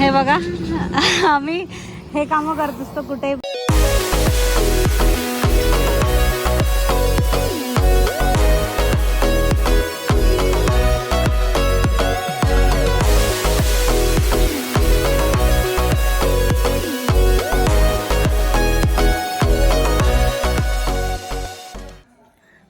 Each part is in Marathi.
हे बघा आम्ही हे कामं करत असतो कुठे.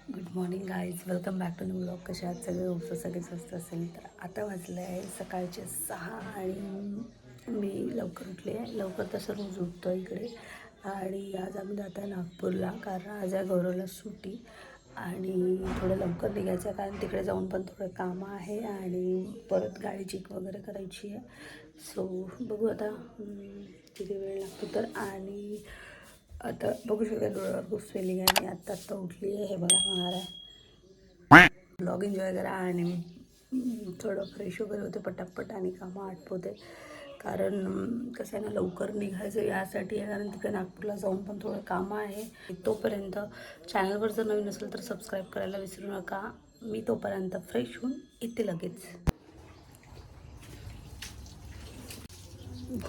Good morning guys, welcome back to new blog. कशा आहात सगळे? होप सगळे स्वस्त असेल. तर आता वाजले आहे सकाळचे 6 आणि मी लवकर उठले आहे. लवकर तसं रोज उठतो इकडे. आणि आज आम्ही जातो आहे नागपूरला, कारण आज आहे गौरवला सुट्टी आणि थोडं लवकर निघायचं आहे, कारण तिकडे जाऊन पण थोडं कामं आहे आणि परत गाडी चेक वगैरे करायची आहे. सो बघू आता किती वेळ लागतो तर. आणि आता बघू शकता डोळ्यावर खूप स्वेलिंग आहे. मी आत्ता उठली आहे. हे बघा होणार आहे ब्लॉग एन्जॉय करा आणि थोडं फ्रेश वगैरे होते पटापट आणि कामं आटपवते, कारण कसं आहे ना लवकर निघायचं यासाठी आहे, कारण तिकडे नागपूरला जाऊन पण थोडं कामं आहे. तोपर्यंत चॅनलवर जर नवीन असेल तर सबस्क्राईब करायला विसरू नका. मी तोपर्यंत फ्रेश होऊन येते लगेच.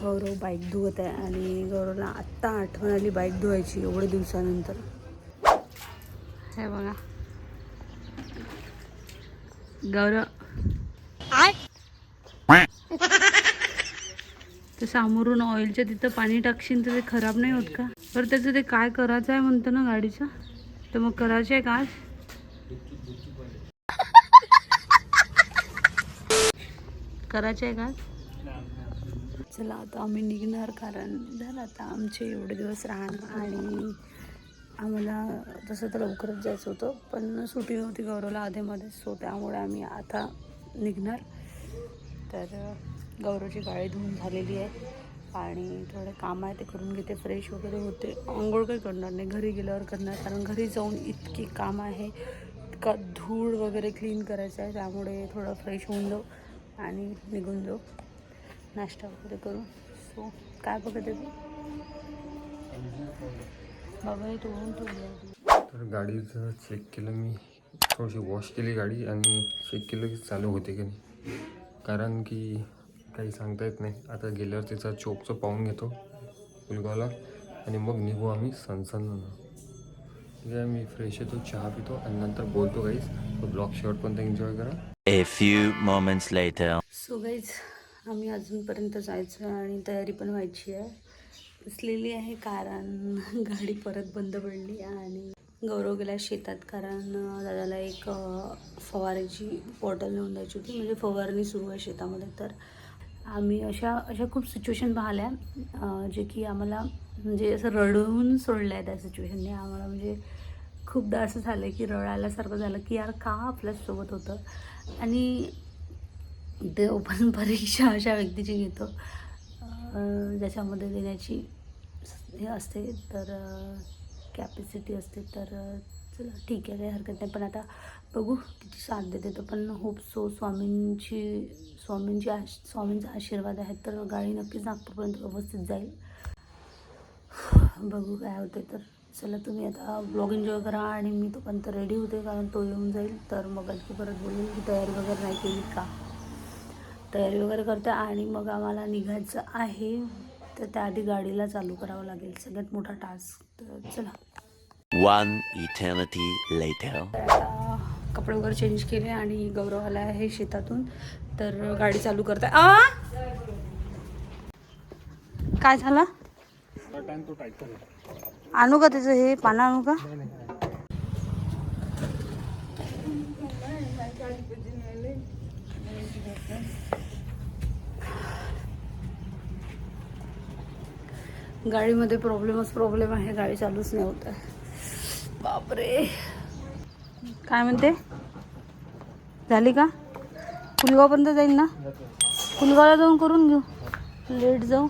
गौरव बाईक धुवत आहे आणि गौरवला आत्ता आठवण आली बाईक धुवायची एवढ्या दिवसानंतर. हे बघा गौरव ते समोरून ऑइलच्या तिथं पाणी टाकशील तर ते खराब नाही होत का? बरं त्याचं ते काय करायचं आहे म्हणतं ना गाडीचं, तर मग करायचं आहे का आज? करायचं आहे का? चला आता आम्ही निघणार, कारण झालं आता आमचे एवढे दिवस राहणार आणि आम्हाला तसं तर लवकरच जायचं होतं, पण सुट्टी नव्हती गौरवला आधीमध्ये. सो त्यामुळे आम्ही आता निघणार. तर गौरवची गाडी धुवून झालेली आहे आणि थोडं काम आहे ते करून घेते, फ्रेश वगैरे होते. आंघोळ काही करणार नाही, घरी गेल्यावर करणार, कारण घरी जाऊन इतकी काम आहे, इतका धूळ वगैरे क्लीन करायचं आहे. त्यामुळे थोडं फ्रेश होऊन जाऊ आणि निघून जाऊ नाश्ता वगैरे करू. सो काय बघत आहे बाबा? हे तोडून ठेवलं. तर गाडीचं चेक केलं मी, थोडीशी वॉश केली गाडी आणि चेक केलं की चालू होते की नाही, कारण की काही सांगता येत नाही. आता गेल्यावर तिचा चोपचं पाहून घेतो पुलगावला आणि मग निघू आम्ही सनसननं. ठीक आहे, मी फ्रेश येतो, चहा पितो आणि नंतर बोलतो गाईज. तो ब्लॉग शेवटपर्यंत एन्जॉय करा. A few moments later. So guys आम्ही अजूनपर्यंत जायचं आणि तयारी पण व्हायची आहे, बसलेली आहे, कारण गाडी परत बंद पडली आणि गौरव गेला शेतात, कारण दादाला एक फवाराची बॉटल नेऊन द्यायची होती, म्हणजे फवारणी सुरू आहे शेतामध्ये. तर आम्ही अशा खूप सिच्युएशन पाहिल्या जे की आम्हाला म्हणजे असं रडवून सोडलं आहे त्या सिच्युएशनने आम्हाला. म्हणजे खूपदा असं झालं की रडायलासारखं झालं की यार का आपल्यासोबत होतं. आणि देव पण परीक्षा अशा व्यक्तीची घेतो ज्याच्यामध्ये देण्याची हे असते, तर कॅपॅसिटी असते. तर चला ठीक आहे, काही हरकत नाही. पण आता बघू किती साथ देते तो, पण होप सो स्वामींचा आशीर्वाद आहे, तर गाडी नक्कीच नागपूरपर्यंत व्यवस्थित जाईल. बघू काय होते. तर चला तुम्ही आता ब्लॉग एन्जॉय करा आणि मी तोपर्यंत रेडी होते, कारण तो येऊन जाईल. तर मग आणखी परत बोलून की तयारी वगैरे नाही केली का. तयारी वगैरे करते आणि मग आम्हाला निघायचं आहे, तर त्याआधी गाडीला चालू करावं लागेल, सगळ्यात मोठा टास्क. तर चला. One eternity later. कपडे वगैरे चेंज केले आणि गौरव आला आहे शेतातून, तर गाडी चालू करताय. काय झालं? आणू का त्याचं हे पानं आणू का? गाडीमध्ये प्रॉब्लेम आहे, गाडी चालूच नाही होत आहे. बापरे. काय म्हणते? झाली का? पुलगावपर्यंत जाईल ना? पुलगावला जाऊन करून घेऊ, लेट जाऊ,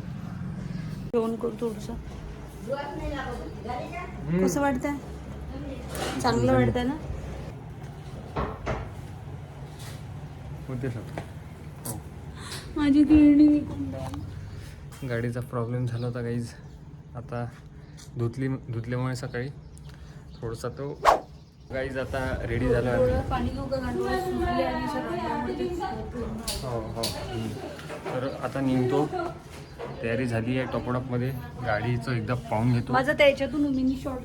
जेवण करू थोडंसं. कसं वाटतंय? चांगलं वाटतंय ना? माझी गिरणी गाडीचा प्रॉब्लेम झाला होता गाईज. आता धुतल्यामुळे सकाळी थोडासा तो गाईज आता रेडी झालो आम्ही. पाणी घेऊ का? गांडूळ सुटले आणि सगळं. हो हो. तर आता निघतो तयारी झाली आहे टॉपअपमध्ये. गाडीचं एकदा पाहून घेतो. माझं त्याच्यातून मिनी शॉर्ट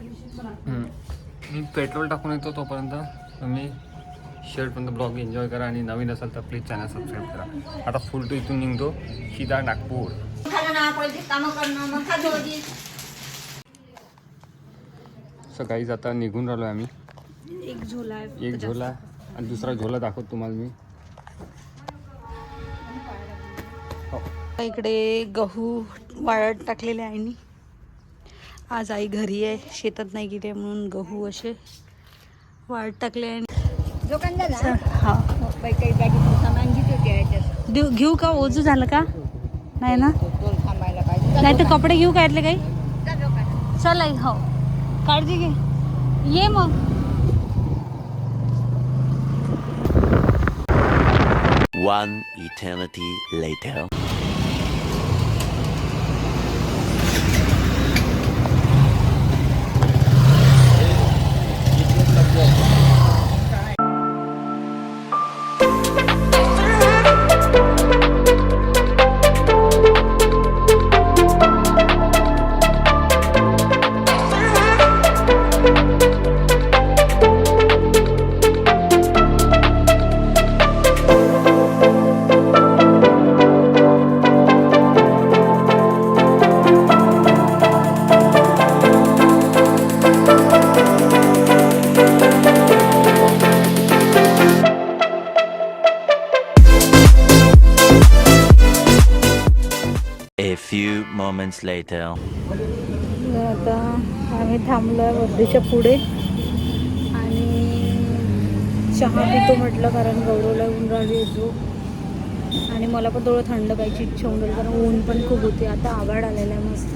मी पेट्रोल टाकून येतो तोपर्यंत तुम्ही शेवटपर्यंत ब्लॉग एन्जॉय करा आणि नवीन असाल तर प्लीज चॅनल सबस्क्राईब करा. आता फुल टू इथून निघतो सीधा नागपूर. सकाळीच आता निघून राहिलो आम्ही. एक झोला आहे. एक झोला आणि दुसरा झोला दाखवतो तुम्हाला मी. इकडे गहू वाळत टाकलेले आहे नी. आज आई घरी आहे, शेतात नाही गेली म्हणून गहू असे वाळत टाकले आहे. हा घेऊ का? ओझू झालं का? नाही ना, नाही तर कपडे घेऊ का यातले काही? चल आई, हो काळजी घे, ये मग. One eternity later. A few moments later. आता आम्ही थांबलो वर्धेच्या पुढे आणि चहा पितो म्हटलं, कारण गौरवला ऊन राहिली येतो आणि मला पण थोडं थंड प्यायची इच्छा होऊन राहिली, कारण ऊन पण खूप होते. आता आभाळ आलेला आहे मस्त,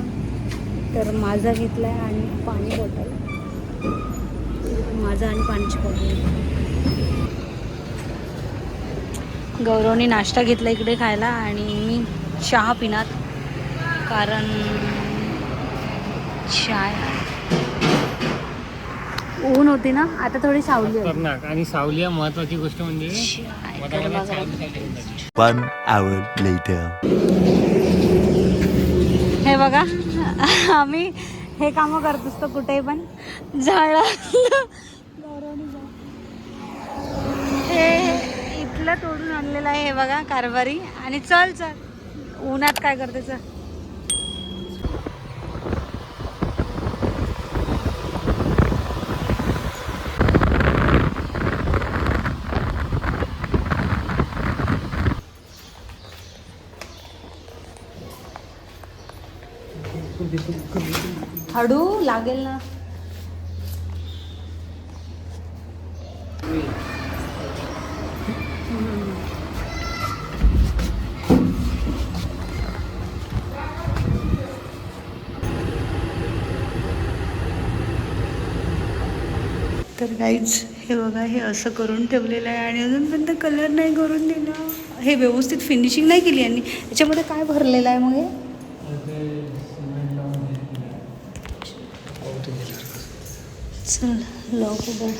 तर माझा घेतला आहे आणि पाणी बॉटल, माझा आणि पाण्याची बॉटल. गौरवने नाश्ता घेतला इकडे खायला आणि मी चहा पिणार, कारण चाय ऊन होती ना, आता थोडी सावली आहे. खतरनाक आणि सावली आहे. महत्वाची गोष्ट म्हणजे One hour later. हे बघा, आम्ही हे कामं करत असतो कुठेही पण. झाड हे इथलं तोडून आणलेलं आहे, हे बघा कारभारी. आणि चल चल, उन्हात काय करते चल. हळू लागेल ना. तर गाईज हे बघा, हे असं करून ठेवलेलं आहे आणि अजूनपर्यंत कलर नाही करून दिला. हे व्यवस्थित फिनिशिंग नाही केली. आणि याच्यामध्ये काय भरलेलं आहे मग हे? चल लॉक उघड.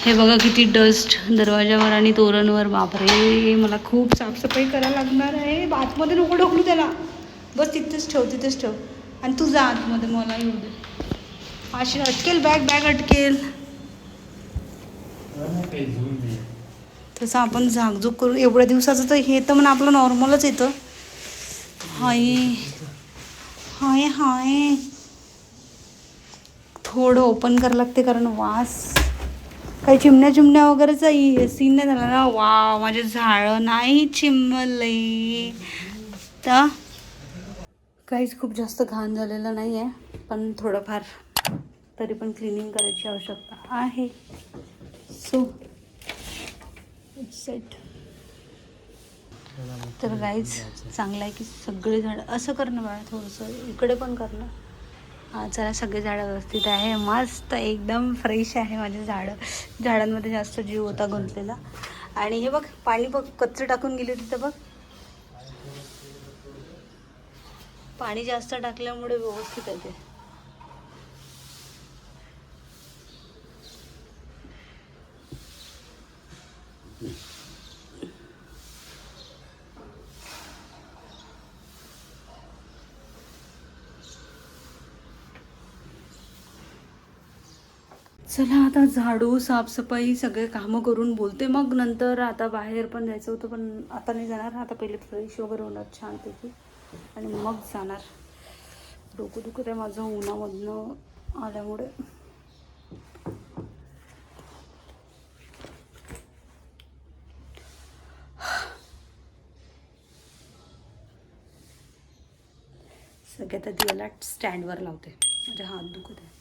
हे बघा किती डस्ट दरवाजावर आणि तोरणवर. बापरे, मला खूप साफसफाई करायला लागणार आहे. आतमध्ये नको ढकलू त्याला, बस तिथेच ठेव, तिथेच ठेव. आणि तू जा आतमध्ये, मला येऊ दे. अशी अटकेल बॅग, बॅग अटकेल. तसं आपण झाकझूक करू. एवढ्या दिवसाचं तर हे तर म्हणा आपलं नॉर्मलच येतं. हाय हाय हाय, थोडं ओपन करावं लागते कारण वास. काही चिमण्या वगैरेचा सीन नाही झाला ना. वा, माझे झाडं नाही चिमले तर. काहीच खूप जास्त घाण झालेलं नाही आहे, पण थोडंफार तरी पण क्लिनिंग करायची आवश्यकता आहे. So it's set. तर गाईज चांगलं आहे की सगळे झाडं असं करणं बाळा, थोडंसं इकडे पण करणं. हां चला, सगळे झाडं व्यवस्थित आहे, मस्त एकदम फ्रेश आहे माझे झाडं. झाडांमध्ये जास्त जीव होता गुंतलेला. आणि हे बघ, पाणी बघ कच्चं टाकून गेली तिथं बघ. पाणी जास्त टाकल्यामुळे व्यवस्थित आहे ते. चला आता झाडू साफसफाई सगळे कामं करून बोलते, मग नंतर आता बाहेर पण जायचं होतं पण आता नाही जाणार. आता पहिले फ्रेश वगैरे होणार छानपैकी आणि मग जाणार. डोकं दुखत आहे माझं उन्हामधनं आल्यामुळे. सगळ्यात आधी याला स्टँडवर लावते, माझे हात दुखत आहे.